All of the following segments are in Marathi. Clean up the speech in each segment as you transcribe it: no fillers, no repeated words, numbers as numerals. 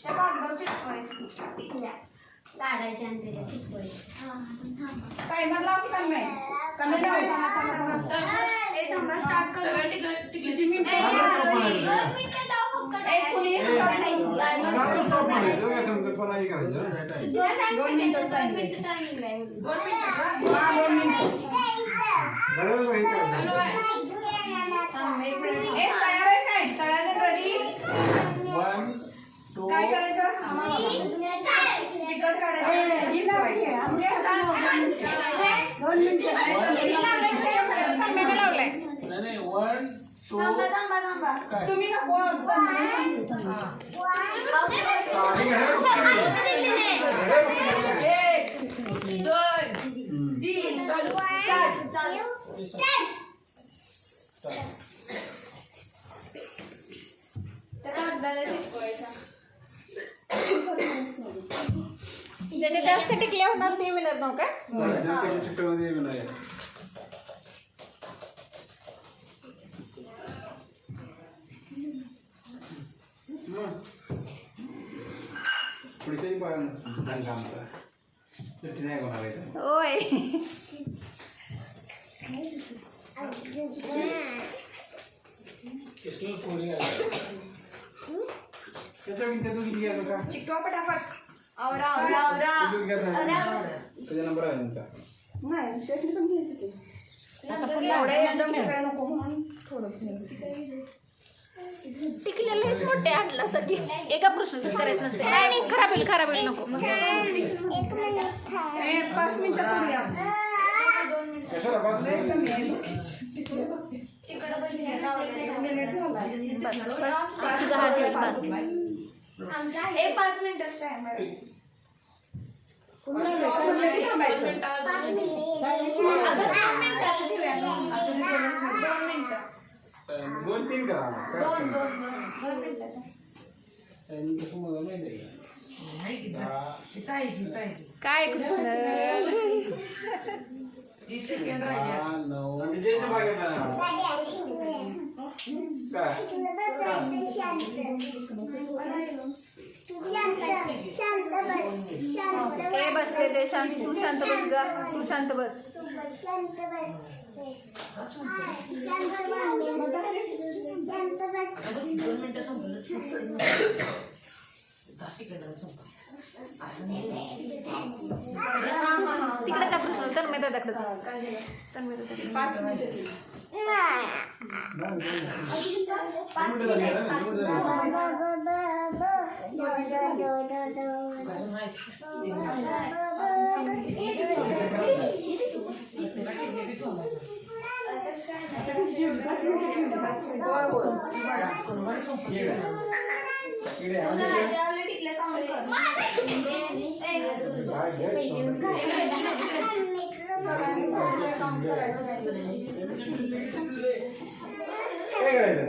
त्या कागदावर चिटकवायची काढायचे आणि त्याच्या चिटकवायचे. टायमर लाव की नाही? कमी लावायचा. ए थांबा स्टार्ट कर. सगळं टिकली मिनिट. 2 मिनिटं लाव फक्त. एक पुली स्टॉप म्हणायचं काय समजा कोणाही करायचं. 2 मिनिटं टायमिंग आहे. 2 मिनिटं. हां 2 मिनिटं. दररोज माहिती आहे. चालू आहे. थांब एक मिनिट. एक तयार आहे काय? सगळ्यांना रेडी? 1 2 काय करायचं? स्टिकर काढायचं. 2 मिनिटं. लावलाय. नाही 1 2 थांबा. तुम्ही नको. एक 2 3 चालू. स्टार्ट. त्या कागदाला चिटकवायचा. ज्याचे जास्त टिकले होणार ते विनर नव्ह का? चित्रमध्ये नाही. पुढच्याही बघा ना आमचा सुट्टी नाही कोणाला इथं. ओय किसने पूरी आली त्याच्या किती तू किती गेला का चिटकवा पटापट. आवरा. तू किती गेला तुझा नंबर आहे त्यांचा नाही त्याची पण घ्यायचं ते. आता पुन्हा एवढे एकदम सगळ्या नको म्हणून थोडं टिकलेलेच मोठे आणल्यासाठी एका प्रश्नातच करायचं नसते. नाही खराब होईल नको. 5 मिनिटं करूया. कशाला पास तिकडं बघितलं लावलं. 1 मिनिट झाला. तुझा हात येईल बस. 5 मिनिटच टाइम आहे. पुन्हा किती थांबायचं? 2 मिनिटं. 2-3 करा. 2 मिनिटाचं. टाइमिंग कसं मला माहिती आहे काय कृष्ण 10 9 आणि जे जे बघितलं ना. काय? हे बसले ते शांत. तू शांत बस ग. तू शांत बस. तिकडे का प्रश्न तन्मय दादाकडे जा. 5 मिनिटं. काय करायचं?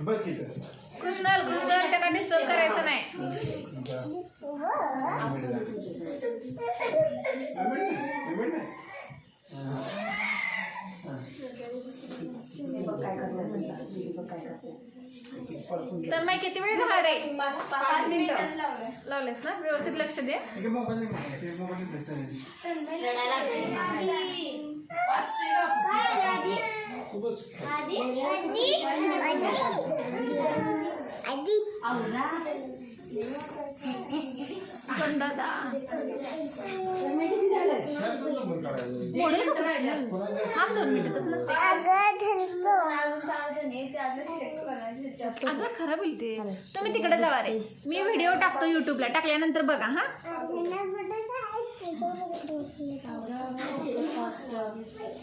बस किती कृष्णाल त्याला डिस्टर्ब करायचं नाही. तर मग किती वेळ झाला रे? 5 मिनिटच लावलेस ना? व्यवस्थित लक्ष दे. दादा मोडेल का? थांब 2 मिनिटं. तसं नसते अगं खराब होईल ते. तुम्ही तिकडे जावा रे. मी व्हिडिओ टाकतो युट्यूबला. टाकल्यानंतर बघा हा.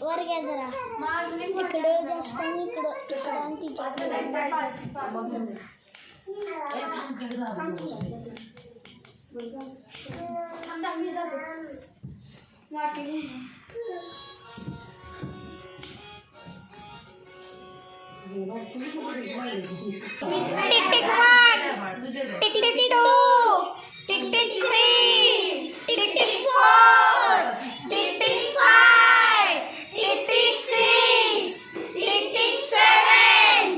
वर घ्या जरा. इकडे जास्त आणि इकडं tick tick 1 tick tick 2 tick tick 3 tick tick 4 tick tick 5 tick tick 6 tick tick 7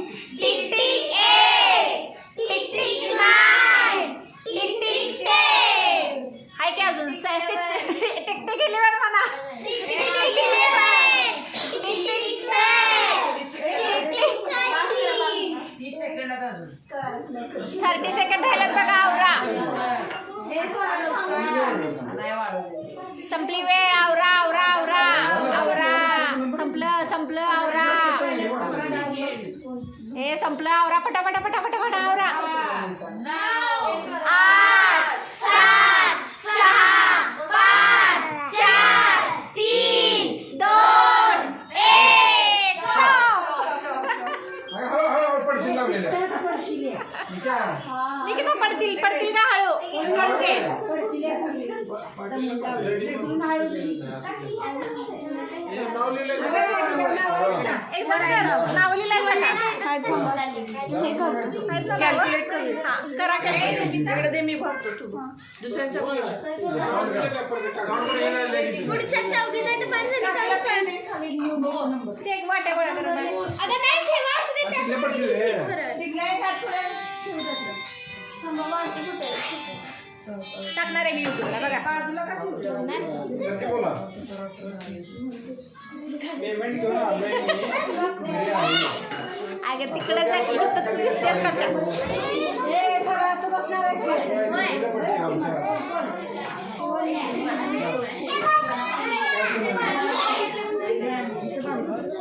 tick tick 8 30 second राहिलेत बघा. आवरा. संपली वेळ. आवरा आवरा आवरा आवरा. संपलं आवरा. हे संपलं. आवरा पटापटा पटापटा पटा आवरा. 8 7 6 5 4 3 2 1 निकिता पडतील का हळू. कॅल्क्युलेट करा. तिकडे दे, मी भरतो. तू दुसऱ्यांचं पुढच्या चौघी नाही तर 5 ते एक वाट्या गोळा करा. अगं नाही ठेवा असू दे टाकणार आहे मी युट्यूबला बघा. पेमेंट घेऊन आलोय मी. अगं तिकडे जा की फक्त तू दिसतेस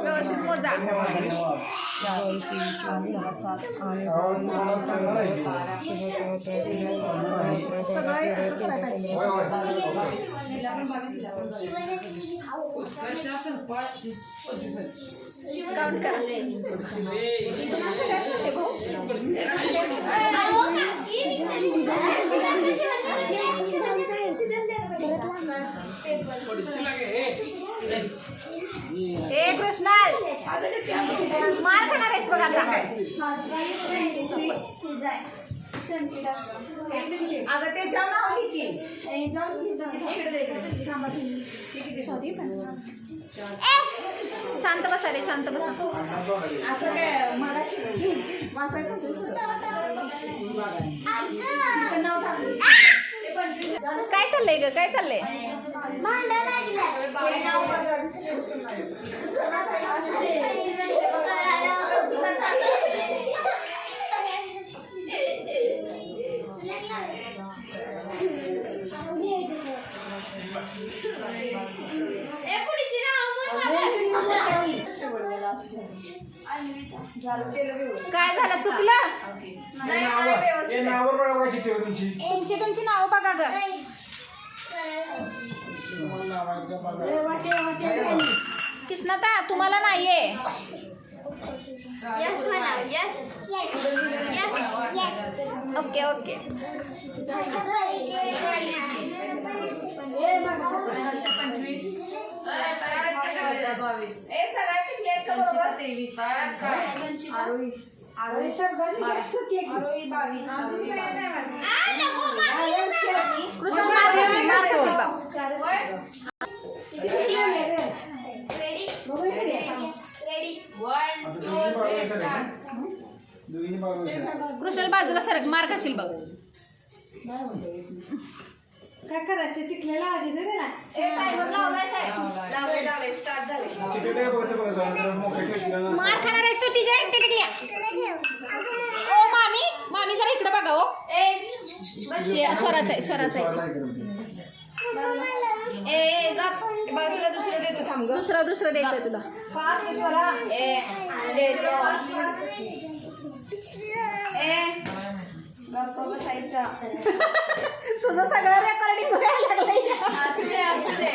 व्यवस्थित मोजा. काउंट करा. ए कृष्णाल मार खाणार आहेस बघ आता. अगं ते जाऊन आवडीची शांत बसा रे. शांत बसा. असं काय मला नाव टाकलं. काय चाललंय ग? काय चाललंय? काय झालं? चुकलं? तुमची नावं बघा ग. कृष्णता तुम्हाला नाहीये. Okay okay. कृष्ण बाजूला सरक. मार खाशील बघ. काय करायचं? टिकलेला आधी दे ना. मार खाणार आहेस तू तिच्या एकटे टिकल्या. ओ मामी जरा इकडे बघा. ओ स्वराच आहे. बाजूला दुसरं देतो. थांब ग. दुसरं द्यायचंय तुला. फास्ट स्वरा. देतो. गप्प बसायचा. तुझं सगळं रेकॉर्डिंग व्हायला लागलंय. असू दे.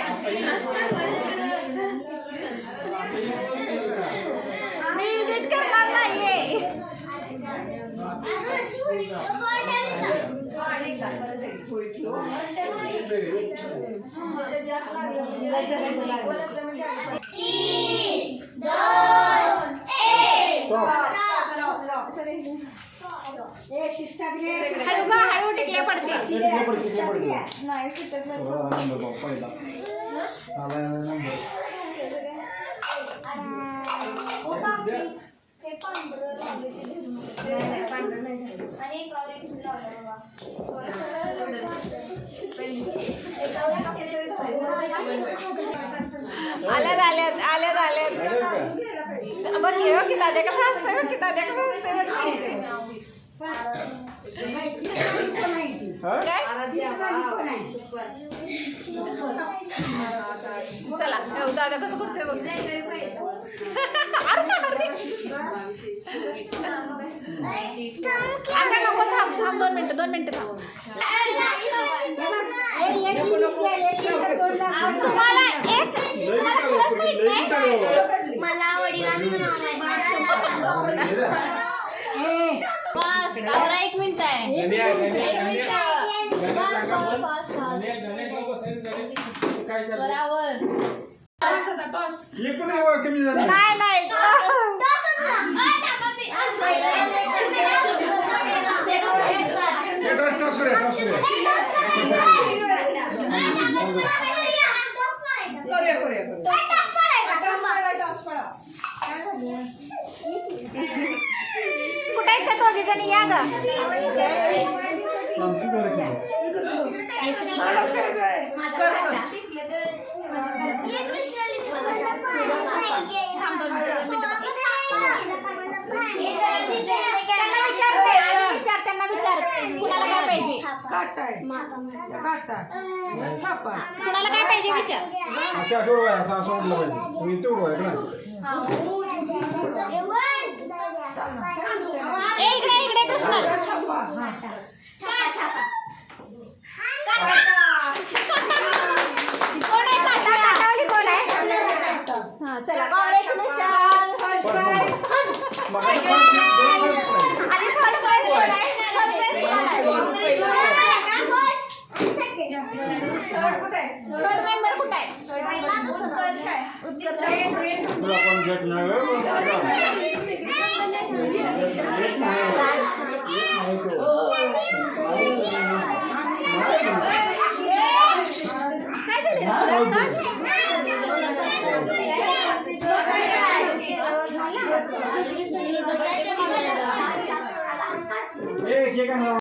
मी एडिट करणार नाहीये. हळू टिकल्या पडते. नाही सुटत हे पांढरं लावले ते पांढरं नाही झालं. आणि आल्यात. बरं की हो की दादा कसं असतंय हो की दादा कसं असतंय बघ की. हा? काय चला हो, दादा कसं करतोय बघ. अंगा नको थांब थांब 2 मिनिटं थांब. तुम्हाला खरंच माहित नाही. मला वडिलांचं नाव आहे. बस आवरा 1 मिनिट आहे. गण्या काय चाललंय? बराबर एकूण कमी झाली नाही नाही हे टॉस करूया. कुठे आहेत त्या दोघी जणी या ग. आमची बरं केलं. त्यांना विचार कुणाला काय पाहिजे. कुणाला काय पाहिजे विचार. अशा उडवाय असं उडलं पाहिजे. तुम्ही इथे उडवाय का? इकडे कृष्णल. कोण आहे काटावाली कोण आहे. हा चला कॉंग्रॅच्युलेशन. मग आणि थर्ड प्राइज कोण आहे. थर्ड प्राइज थर्ड मेंबर कुठे आहे. तुला कोण घेत नाही होय? एक